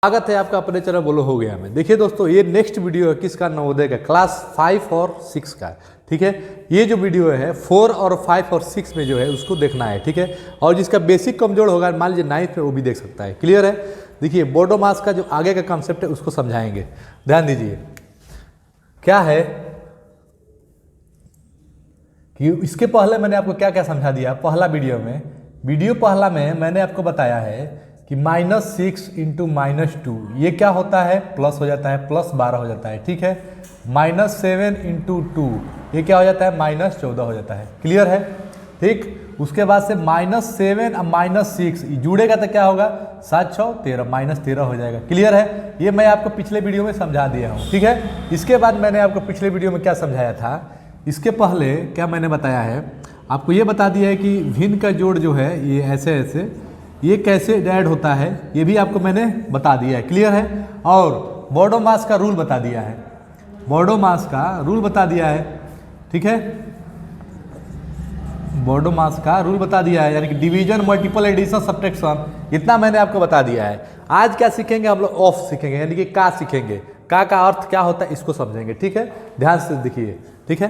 स्वागत है आपका अपने चैनल बोलो हो गया में। देखिए दोस्तों, ये नेक्स्ट वीडियो है किसका, नवोदय का क्लास 5 और 6 का। ठीक है, ये जो वीडियो है 4 और 5 और 6 में जो है उसको देखना है। ठीक है, और जिसका बेसिक कमजोर होगा मान लीजिए 9th में वो भी देख सकता है। क्लियर है। देखिए बोडो मास का जो आगे का कॉन्सेप्ट है उसको समझाएंगे, ध्यान दीजिए। क्या है कि इसके पहले मैंने आपको क्या क्या समझा दिया पहला वीडियो पहला में मैंने आपको बताया है कि -6 इंटू -2 ये क्या होता है, प्लस हो जाता है, +12 हो जाता है। ठीक है, -7 इंटू 2 ये क्या हो जाता है, -14 हो जाता है। क्लियर है। ठीक, उसके बाद से -7 और -6 जुड़ेगा तो क्या होगा, 7 6 13 -13 हो जाएगा। क्लियर है, ये मैं आपको पिछले वीडियो में समझा दिया हूँ। ठीक है, इसके बाद मैंने आपको पिछले वीडियो में क्या समझाया था, इसके पहले क्या मैंने बताया है आपको, ये बता दिया है कि भिन्न का जोड़ जो है ये ऐसे ऐसे ये कैसे ऐड होता है ये भी आपको मैंने बता दिया है। क्लियर है। और बोडो मास का रूल बता दिया है, बोडो मास का रूल बता दिया है। ठीक है, बोडो मास का रूल बता दिया है, यानी कि डिवीजन, मल्टीपल एडिशन, सब्ट्रैक्शन, इतना मैंने आपको बता दिया है। आज क्या सीखेंगे हम लोग, ऑफ सीखेंगे, यानी कि का सीखेंगे। का अर्थ क्या होता है इसको समझेंगे। ठीक है, ध्यान से देखिए। ठीक है,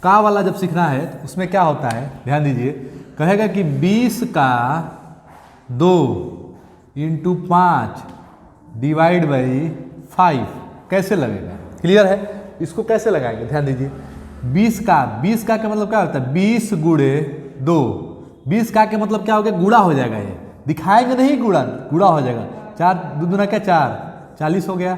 का वाला जब सीखना है तो उसमें क्या होता है, ध्यान दीजिए। कहेगा कि 20 का 2 इंटू 5 डिवाइड बाई 5 कैसे लगेगा। क्लियर है, इसको कैसे लगाएंगे, ध्यान दीजिए। 20 का मतलब क्या होता है, 20 गुणे 2। 20 का मतलब क्या हो गया, गुणा हो जाएगा। ये दिखाएंगे नहीं, गुणा हो जाएगा। 4 दूना क्या 4, 40 हो गया।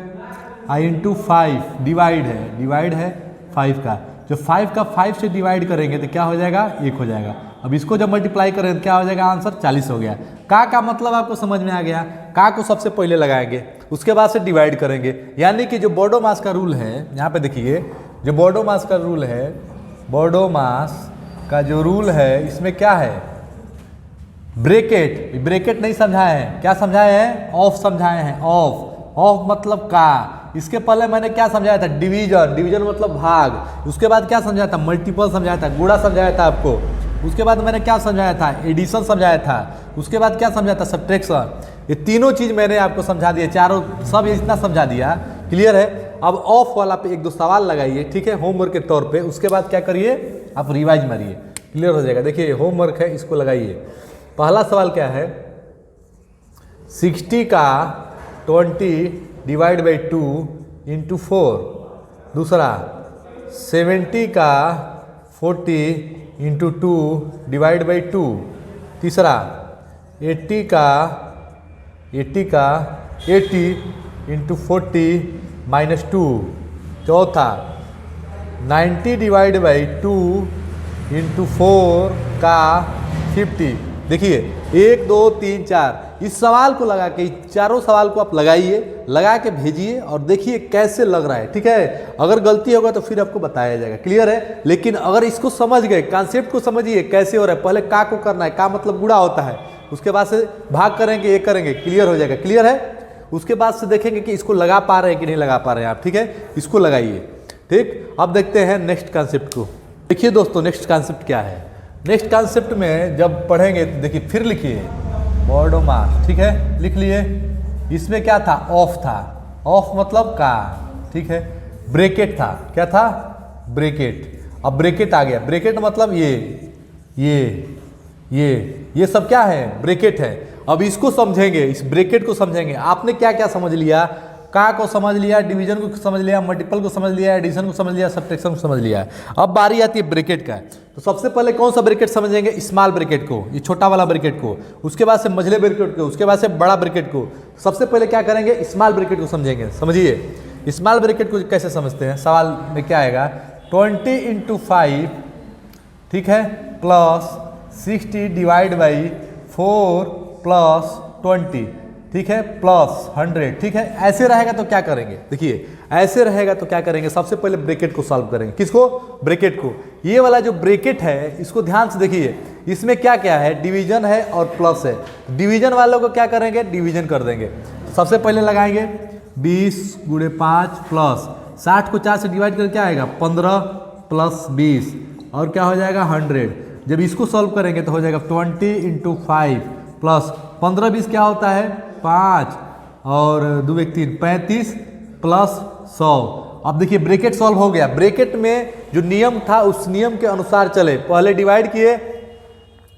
इंटू 5 डिवाइड है 5 का, जो 5 का 5 से डिवाइड करेंगे तो क्या हो जाएगा, 1 हो जाएगा। अब इसको जब मल्टीप्लाई करें तो क्या हो जाएगा, आंसर 40 हो गया। का मतलब आपको समझ में आ गया। का को सबसे पहले लगाएंगे, उसके बाद से डिवाइड करेंगे। यानी कि जो बोडो मास का रूल है, यहाँ पे देखिए, जो बोडो मास का रूल है, बोडो मास का जो रूल है इसमें क्या है, ब्रेकेट नहीं समझाए हैं। क्या समझाए हैं, ऑफ समझाए हैं। ऑफ मतलब का। इसके पहले मैंने क्या समझाया था, डिवीजन मतलब भाग। उसके बाद क्या समझाया था, मल्टीपल समझाया था, गुणा समझाया था आपको। उसके बाद मैंने क्या समझाया था, एडिशन समझाया था। उसके बाद क्या समझाया था, सब्ट्रैक्शन। ये तीनों चीज़ मैंने आपको समझा दिया, चारों सब इतना समझा दिया। क्लियर है। अब ऑफ वाला पे 1-2 सवाल लगाइए। ठीक है, होमवर्क के तौर पे। उसके बाद क्या करिए, आप रिवाइज मारिए, क्लियर हो जाएगा। देखिए होमवर्क है, इसको लगाइए। पहला सवाल क्या है, 60 का 20 डिवाइड बाई 2 इंटू 4। दूसरा 70 का 40 इंटू 2 डिवाइड बाई 2। तीसरा 80 का 80 इंटू 40 -2। चौथा 90 डिवाइड बाई 2 इंटू 4 का 50। देखिए 1 2 3 4 इस सवाल को लगा के, चारों सवाल को आप लगाइए, लगा के भेजिए और देखिए कैसे लग रहा है। ठीक है, अगर गलती होगा तो फिर आपको बताया जाएगा। क्लियर है। लेकिन अगर इसको समझ गए, कॉन्सेप्ट को समझिए कैसे हो रहा है। पहले का को करना है, का मतलब गुणा होता है। उसके बाद से भाग करेंगे, ये करेंगे, क्लियर हो जाएगा। क्लियर है। उसके बाद से देखेंगे कि इसको लगा पा रहे हैं कि नहीं लगा पा रहे हैं आप। ठीक है, इसको लगाइए। ठीक, अब देखते हैं नेक्स्ट कॉन्सेप्ट को। देखिए दोस्तों, नेक्स्ट कॉन्सेप्ट क्या है। नेक्स्ट कॉन्सेप्ट में जब पढ़ेंगे तो देखिए, फिर लिखिए बोडो मास। ठीक है, लिख लिए। इसमें क्या था, ऑफ था। ऑफ मतलब का। ठीक है, ब्रेकेट था। क्या था, ब्रेकेट। अब ब्रेकेट आ गया। ब्रेकेट मतलब ये सब क्या है, ब्रेकेट है। अब इसको समझेंगे, इस ब्रेकेट को समझेंगे। आपने क्या क्या समझ लिया, का को समझ लिया, डिवीजन को समझ लिया, मल्टीपल को समझ लिया, एडिशन को समझ लिया, सब्ट्रैक्शन को समझ लिया। अब बारी आती है ब्रेकेट का। तो सबसे पहले कौन सा ब्रेकेट समझेंगे, स्मॉल ब्रेकेट को, ये छोटा वाला ब्रेकेट को। उसके बाद से मझले ब्रेकेट को, उसके बाद से बड़ा ब्रेकेट को। सबसे पहले क्या करेंगे, स्मॉल ब्रेकेट को समझेंगे। समझिए स्मॉल ब्रेकेट को कैसे समझते हैं। सवाल में क्या आएगा, 20 इंटू 5, ठीक है, प्लस 60 डिवाइड बाई 4 प्लस 20, ठीक है, प्लस 100। ठीक है, ऐसे रहेगा तो क्या करेंगे, देखिए ऐसे रहेगा तो क्या करेंगे, सबसे पहले ब्रैकेट को सॉल्व करेंगे। किसको, ब्रैकेट को। ये वाला जो ब्रैकेट है इसको ध्यान से देखिए, इसमें क्या क्या है, डिवीजन है और प्लस है। डिवीजन वालों को क्या करेंगे, डिवीजन कर देंगे। सबसे पहले लगाएंगे 20 गुणे 5 प्लस 60 को 4 से डिवाइड करके क्या आएगा, 15 प्लस 20 और क्या हो जाएगा 100। जब इसको सॉल्व करेंगे तो हो जाएगा 20 इंटू 5 प्लस 15 20 क्या होता है 5 और 2 1 3 35 प्लस 100। अब देखिए ब्रैकेट सॉल्व हो गया। ब्रैकेट में जो नियम था उस नियम के अनुसार चले, पहले डिवाइड किए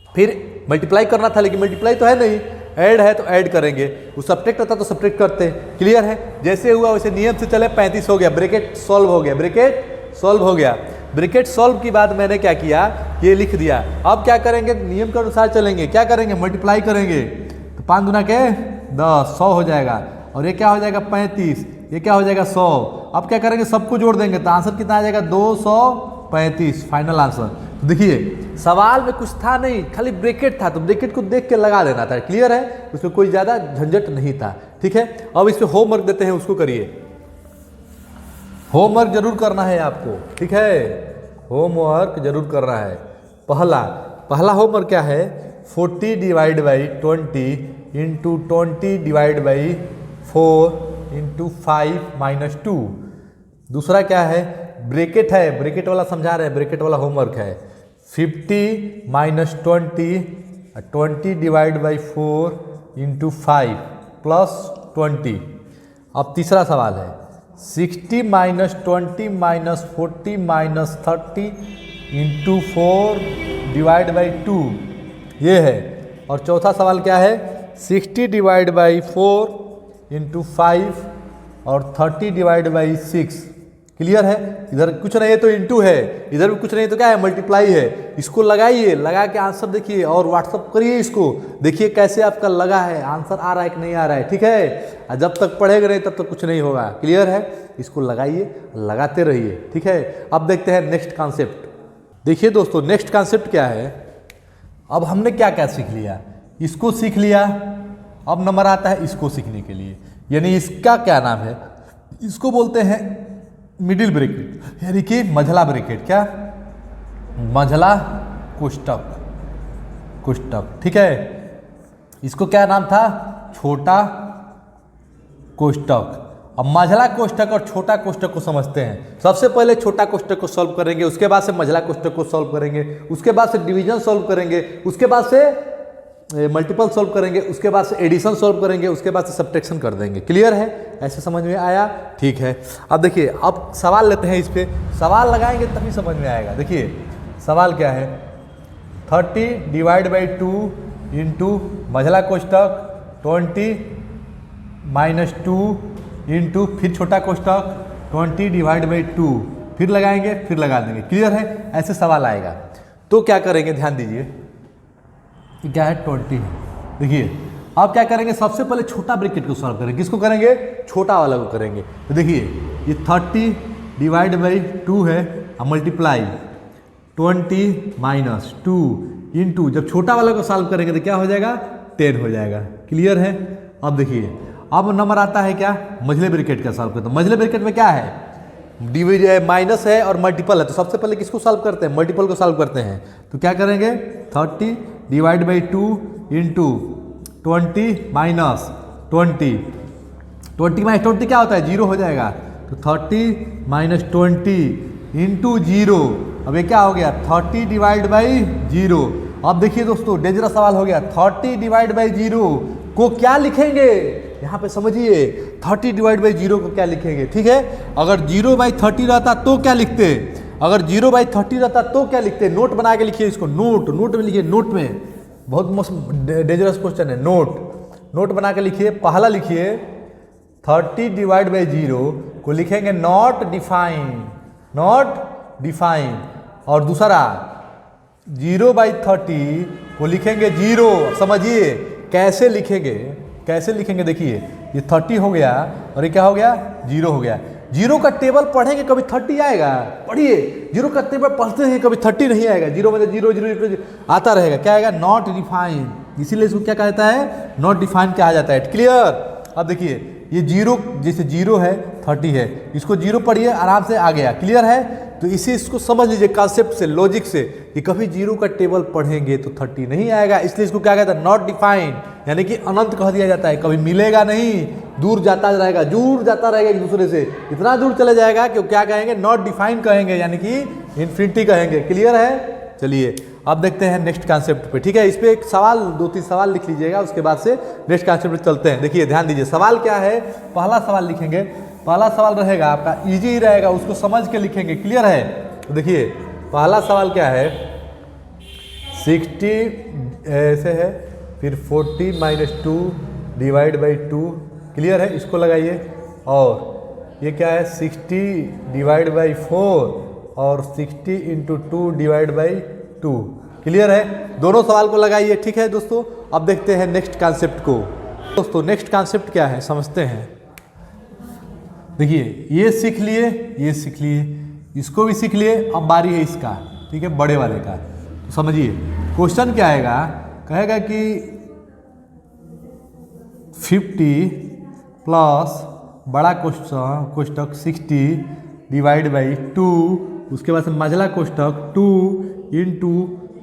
फिर मल्टीप्लाई करना था, लेकिन मल्टीप्लाई तो है नहीं, ऐड है तो ऐड करेंगे, वो सब्ट्रैक्ट होता तो सब्ट्रैक्ट करते। क्लियर है? जैसे हुआ वैसे नियम से चले, 35 हो गया, ब्रैकेट सॉल्व हो गया, ब्रैकेट सॉल्व हो गया। ब्रैकेट सॉल्व की बाद मैंने क्या किया, ये लिख दिया। अब क्या करेंगे, नियम के अनुसार चलेंगे, क्या करेंगे, मल्टीप्लाई करेंगे, तो 5 दूना के 10, 100 हो जाएगा, और ये क्या हो जाएगा 35, ये क्या हो जाएगा 100। अब क्या करेंगे, सबको जोड़ देंगे तो आंसर कितना आ जाएगा 235, फाइनल आंसर। तो देखिए सवाल में कुछ था नहीं, खाली ब्रैकेट था, तो ब्रैकेट को देख के लगा देना था। क्लियर है? उसमें कोई ज़्यादा झंझट नहीं था। ठीक है, अब इस पे होमवर्क देते हैं, उसको करिए। होमवर्क जरूर करना है आपको, ठीक है, होमवर्क जरूर करना है। पहला होमवर्क क्या है, 40 divide by 20 into 20 divide by 4 into 5 minus 2। दूसरा क्या है, ब्रैकेट है, ब्रैकेट वाला समझा रहे हैं, ब्रैकेट वाला होमवर्क है 50 minus 20 divide by 4 into 5 plus 20। अब तीसरा सवाल है 60 minus 20 minus 40 minus 30 into 4 divide by 2, ये है। और चौथा सवाल क्या है, 60 डिवाइड बाई 4 इंटू 5 और 30 डिवाइड बाई 6। क्लियर है? इधर कुछ नहीं है तो इंटू है, इधर भी कुछ नहीं तो क्या है, मल्टीप्लाई है। इसको लगाइए, लगा के आंसर देखिए और व्हाट्सअप करिए इसको, देखिए कैसे आपका लगा है, आंसर आ रहा है कि नहीं आ रहा है। ठीक है, और जब तक पढ़ेगा नहीं तब तक कुछ नहीं होगा। क्लियर है? इसको लगाइए, लगाते रहिए। ठीक है, अब देखते हैं नेक्स्ट कॉन्सेप्ट। देखिए दोस्तों, नेक्स्ट कॉन्सेप्ट क्या है, अब हमने क्या क्या सीख लिया, इसको सीख लिया। अब नंबर आता है इसको सीखने के लिए, यानी इसका क्या नाम है, इसको बोलते हैं मिडिल ब्रैकेट, यानी कि मझला ब्रैकेट। क्या? मझला कोष्टक। ठीक है, इसको क्या नाम था, छोटा कोष्टक। अब मझला कोष्टक और छोटा कोष्टक को समझते हैं। सबसे पहले छोटा कोष्टक को सॉल्व करेंगे, उसके बाद से मझला कोष्टक को सॉल्व करेंगे, उसके बाद से डिवीजन सॉल्व करेंगे, उसके बाद से मल्टीपल सॉल्व करेंगे, उसके बाद से एडिशन सॉल्व करेंगे, उसके बाद से सब्ट्रैक्शन कर देंगे। क्लियर है? ऐसे समझ में आया? ठीक है, अब देखिए, अब सवाल लेते हैं, इस पे सवाल लगाएंगे तभी समझ में आएगा। देखिए सवाल क्या है, 30 डिवाइड बाई 2 इंटू मझला कोष्टक 20 माइनस 2 इंटू फिर छोटा कोष्टक 20 डिवाइड बाई 2, फिर लगाएंगे, फिर लगा देंगे। क्लियर है? ऐसे सवाल आएगा। तो क्या करेंगे, ध्यान दीजिए, क्या है 20 है। देखिए अब क्या करेंगे, सबसे पहले छोटा ब्रैकेट को सॉल्व करेंगे। किसको करेंगे, छोटा वाला को करेंगे। तो देखिए ये 30 डिवाइड बाई 2 है, अब मल्टीप्लाई 20 माइनस 2 इंटू, जब छोटा वाला को सॉल्व करेंगे तो क्या हो जाएगा, 10 हो जाएगा। क्लियर है? अब देखिए, अब नंबर आता है क्या, मझले ब्रैकेट का सॉल्व करते हैं। मझले ब्रैकेट में क्या है, डिवीजन माइनस है और मल्टीपल है, तो सबसे पहले किसको सॉल्व करते हैं, मल्टीपल को सॉल्व करते हैं। तो क्या करेंगे, 30 divide by 2 into 20 minus 20 minus 20 क्या होता है, 0 हो जाएगा। तो 30 माइनस 20 इंटू 0, अब ये क्या हो गया, 30 डिवाइड बाई 0। अब देखिए दोस्तों, डेंजरस सवाल हो गया। 30 डिवाइड बाई 0 को क्या लिखेंगे, यहाँ पे समझिए, 30 डिवाइड बाई 0 को क्या लिखेंगे। ठीक है, अगर 0/30 रहता तो क्या लिखते, अगर 0/30 रहता तो क्या लिखते, नोट बना के लिखिए इसको, नोट में लिखिए, नोट में, बहुत मोस्ट डेंजरस क्वेश्चन है। नोट बना के लिखिए। पहला लिखिए 30 डिवाइड बाई 0 को लिखेंगे नॉट डिफाइन, और दूसरा 0/30 को लिखेंगे 0। समझिए कैसे लिखेंगे, देखिए ये 30 हो गया और ये क्या हो गया, 0 हो गया। 0 का टेबल पढ़ेंगे कभी 30 आएगा, पढ़िए, 0 का टेबल पढ़ते हैं कभी 30 नहीं आएगा। 0 मतलब 0 आता रहेगा, क्या आएगा, नॉट डिफाइन। इसीलिए इसको क्या कहता है, नॉट डिफाइन कहा जाता है। क्लियर? अब देखिए ये 0, जैसे 0 है 30 है, इसको 0 पढ़िए, आराम से आ गया। क्लियर है? तो इसको समझ लीजिए कांसेप्ट से, लॉजिक से, कि कभी 0 का टेबल पढ़ेंगे तो 30 नहीं आएगा, इसलिए इसको क्या कहता है, नॉट डिफाइन, यानी कि अनंत कह दिया जाता है, कभी मिलेगा नहीं, दूर जाता रहेगा, एक दूसरे से, इतना दूर चले जाएगा कि क्या कहेंगे, नॉट डिफाइन कहेंगे, यानी कि इन्फिनिटी कहेंगे। क्लियर है? चलिए अब देखते हैं नेक्स्ट कॉन्सेप्ट पे, ठीक है। इस पे एक सवाल, 2-3 सवाल लिख लीजिएगा, उसके बाद से नेक्स्ट कॉन्सेप्ट पे चलते हैं। देखिए ध्यान दीजिए, सवाल क्या है, पहला सवाल लिखेंगे। पहला सवाल रहेगा आपका इजी ही रहेगा, उसको समझ के लिखेंगे, क्लियर है। तो देखिए पहला सवाल क्या है, 60 ऐसे है, फिर 40 - 2 डिवाइड बाई 2, क्लियर है, इसको लगाइए। और ये क्या है, 60 डिवाइड बाई 4 और 60 × 2 डिवाइड बाई 2, क्लियर है। दोनों सवाल को लगाइए, ठीक है दोस्तों। अब देखते हैं नेक्स्ट कॉन्सेप्ट को। दोस्तों नेक्स्ट कॉन्सेप्ट क्या है समझते हैं। देखिए ये सीख लिए, ये सीख लिए, इसको भी सीख लिए, अब बारी है इसका, ठीक है, बड़े वाले का। तो समझिए क्वेश्चन क्या आएगा, कहेगा कि 50 प्लस बड़ा कोष्टक 60 डिवाइड बाई 2, उसके बाद से मझला कोष्टक 2 ×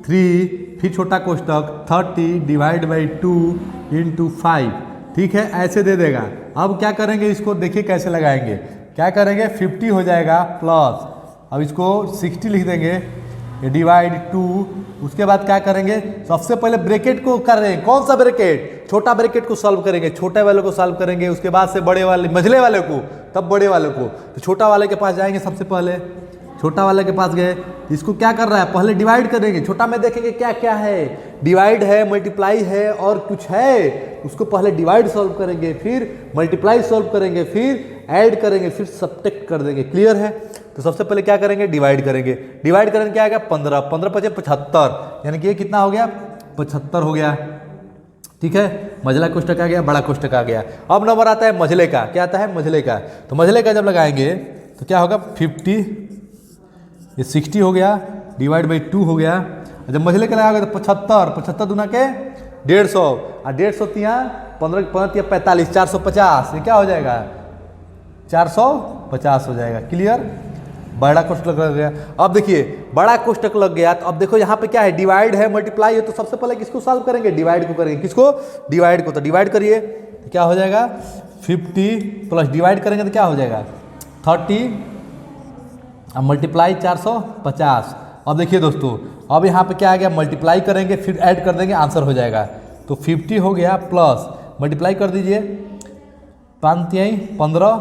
3, फिर छोटा कोष्टक 30 डिवाइड बाई 2 × 5, ठीक है, ऐसे दे देगा। अब क्या करेंगे, इसको देखिए कैसे लगाएंगे। क्या करेंगे, 50 हो जाएगा प्लस, अब इसको 60 लिख देंगे डिवाइड 2, उसके बाद क्या करेंगे, सबसे पहले ब्रैकेट को कर रहे हैं, कौन सा ब्रैकेट, छोटा ब्रैकेट को सॉल्व करेंगे, छोटे वाले को सॉल्व करेंगे, उसके बाद से बड़े वाले, मझले वाले को, तब बड़े वाले को। तो छोटा वाले के पास जाएंगे, सबसे पहले छोटा वाले के पास गए, इसको क्या कर रहा है, पहले डिवाइड करेंगे, छोटा में देखेंगे क्या क्या है, डिवाइड है, मल्टीप्लाई है और कुछ है, उसको पहले डिवाइड सॉल्व करेंगे, फिर मल्टीप्लाई सॉल्व करेंगे, फिर ऐड करेंगे, फिर सब्ट्रैक्ट कर देंगे, क्लियर है। तो सबसे पहले क्या करेंगे, डिवाइड करेंगे। डिवाइड करेंगे क्या आएगा, 15, 15 × 5 = 75, यानी कि ये कितना हो गया, 75 हो गया, ठीक है। मझला कोष्टक आ गया, बड़ा कोष्टक आ गया। अब नंबर आता है मझले का, क्या आता है, मझले का। तो मझले का जब लगाएंगे तो क्या होगा, 50, ये 60 हो गया, डिवाइड बाई 2 हो गया। जब मझले का लगाओगे तो 75, 75 दूना के 150, और 150 तिया 15 × 45, 450, ये क्या हो जाएगा, 450 हो जाएगा, क्लियर। बड़ा कोष्टक लग गया। अब देखिए बड़ा कोष्टक लग गया, तो अब देखो यहाँ पे क्या है, डिवाइड है, मल्टीप्लाई है, तो सबसे पहले किसको सॉल्व करेंगे, डिवाइड को करेंगे, किसको, डिवाइड को। तो डिवाइड करिए, तो क्या हो जाएगा, 50 प्लस डिवाइड करेंगे तो क्या हो जाएगा, 30, अब मल्टीप्लाई 450। अब देखिए दोस्तों, अब यहाँ पे क्या आ गया, मल्टीप्लाई करेंगे, फिर ऐड कर देंगे, आंसर हो जाएगा। तो 50 हो गया प्लस मल्टीप्लाई कर दीजिए, 5 × 3 = 15,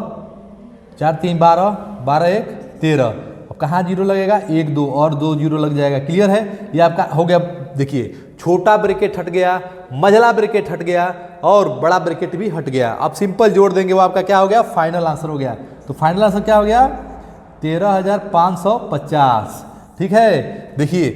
4 × 3 = 12, 12 × 1 = 13। अब कहाँ जीरो लगेगा, 1 2 और 2 जीरो लग जाएगा, क्लियर है। ये आपका हो गया। देखिए छोटा ब्रैकेट हट गया, मझला ब्रैकेट हट गया और बड़ा ब्रैकेट भी हट गया। अब सिंपल जोड़ देंगे, वो आपका क्या हो गया, फाइनल आंसर हो गया। तो फाइनल आंसर क्या हो गया, 13,550, ठीक है। देखिए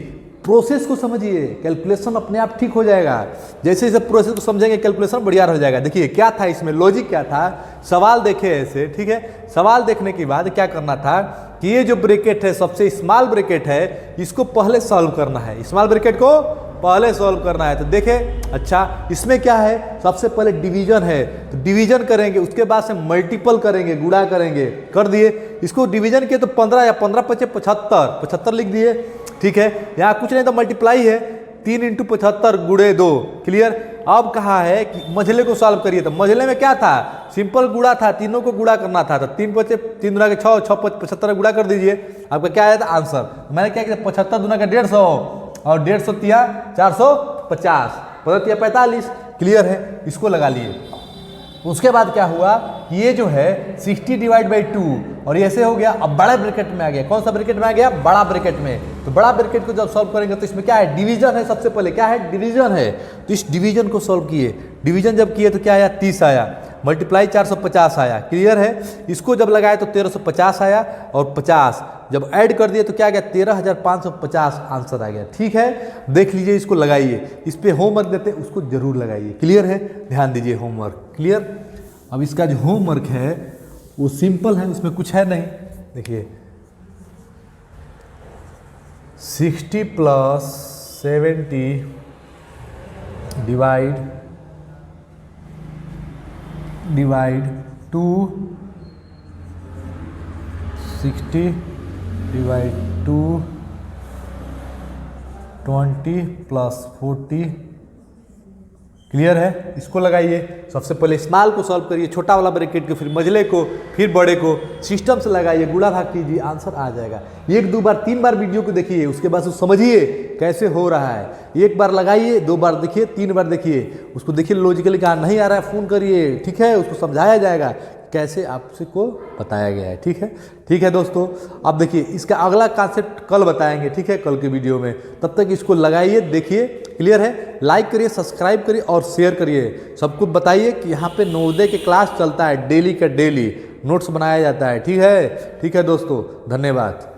प्रोसेस को समझिए, कैलकुलेशन अपने आप ठीक हो जाएगा। जैसे जैसे प्रोसेस को समझेंगे कैलकुलेशन बढ़िया हो जाएगा। देखिए क्या था इसमें, लॉजिक क्या था, सवाल देखे ऐसे, ठीक है। सवाल देखने के बाद क्या करना था कि ये जो ब्रैकेट है, सबसे स्मॉल ब्रैकेट है, इसको पहले सॉल्व करना है, स्मॉल ब्रैकेट को पहले सॉल्व करना है। तो देखें, अच्छा इसमें क्या है, सबसे पहले डिवीजन है, तो डिवीजन करेंगे, उसके बाद से मल्टीपल करेंगे, गुणा करेंगे, कर दिए। इसको डिवीजन किए तो 15 या 15 × 5 = 75, 75 लिख दिए, ठीक है। यहाँ कुछ नहीं तो मल्टीप्लाई है, 3 × 75 × 2, क्लियर। अब कहा है कि मझले को सॉल्व करिए, तो मझले में क्या था, सिंपल गुणा था, तीनों को गुणा करना था। तो 3 × 5 = 3, 6 6 × 5 = 75 गुणा कर दीजिए, आपका क्या आया था आंसर। मैंने क्या किया, 75 दूना का 150 और 150 तिया 450, 15 तिया 45, क्लियर है, इसको लगा लिए। उसके बाद क्या हुआ, ये जो है 60 डिवाइड बाई 2 और ऐसे हो गया। अब बड़ा ब्रैकेट में आ गया, कौन सा ब्रैकेट में आ गया, बड़ा ब्रैकेट में। तो बड़ा ब्रैकेट को जब सॉल्व करेंगे तो इसमें क्या है, डिवीजन है, सबसे पहले क्या है, डिवीजन है। तो इस डिवीजन को सॉल्व किए, डिवीजन जब किए तो क्या आया, 30 आया, मल्टीप्लाई 450 आया, क्लियर है। इसको जब लगाए तो 1350 आया और 50 जब ऐड कर दिए तो क्या गया, 13,550 आंसर आ गया, ठीक है। देख लीजिए, इसको लगाइए, इस पे होमवर्क देते हैं, उसको जरूर लगाइए, क्लियर है। ध्यान दीजिए, होमवर्क क्लियर। अब इसका जो होमवर्क है वो सिंपल है, उसमें कुछ है नहीं। देखिए 60 + 70 डिवाइड 2, 60 डिवाइड 2, 20 + 40 क्लियर है? इसको लगाइए। सबसे पहले स्मॉल को सॉल्व करिए, छोटा वाला ब्रैकेट को, फिर मझले को, फिर बड़े को, सिस्टम से लगाइए, गुणा भाग कीजिए, आंसर आ जाएगा। 1 2 बार 3 बार वीडियो को देखिए, उसके बाद उसको समझिए कैसे हो रहा है। 1 बार लगाइए, 2 बार देखिए, 3 बार देखिए, उसको देखिए लॉजिकली कहाँ नहीं आ रहा है फ़ोन करिए, ठीक है? उसको समझाया जाएगा कैसे आपसे को बताया गया है, ठीक है? ठीक है दोस्तों, अब देखिए इसका अगला कॉन्सेप्ट कल बताएंगे, ठीक है? कल के वीडियो में। तब तक इसको लगाइए, देखिए, क्लियर है? लाइक करिए, सब्सक्राइब करिए और शेयर करिए। सबको बताइए कि यहाँ पे नवोदय के क्लास चलता है, डेली का डेली नोट्स बनाया जाता है, ठीक है? ठीक है दोस्तों, धन्यवाद।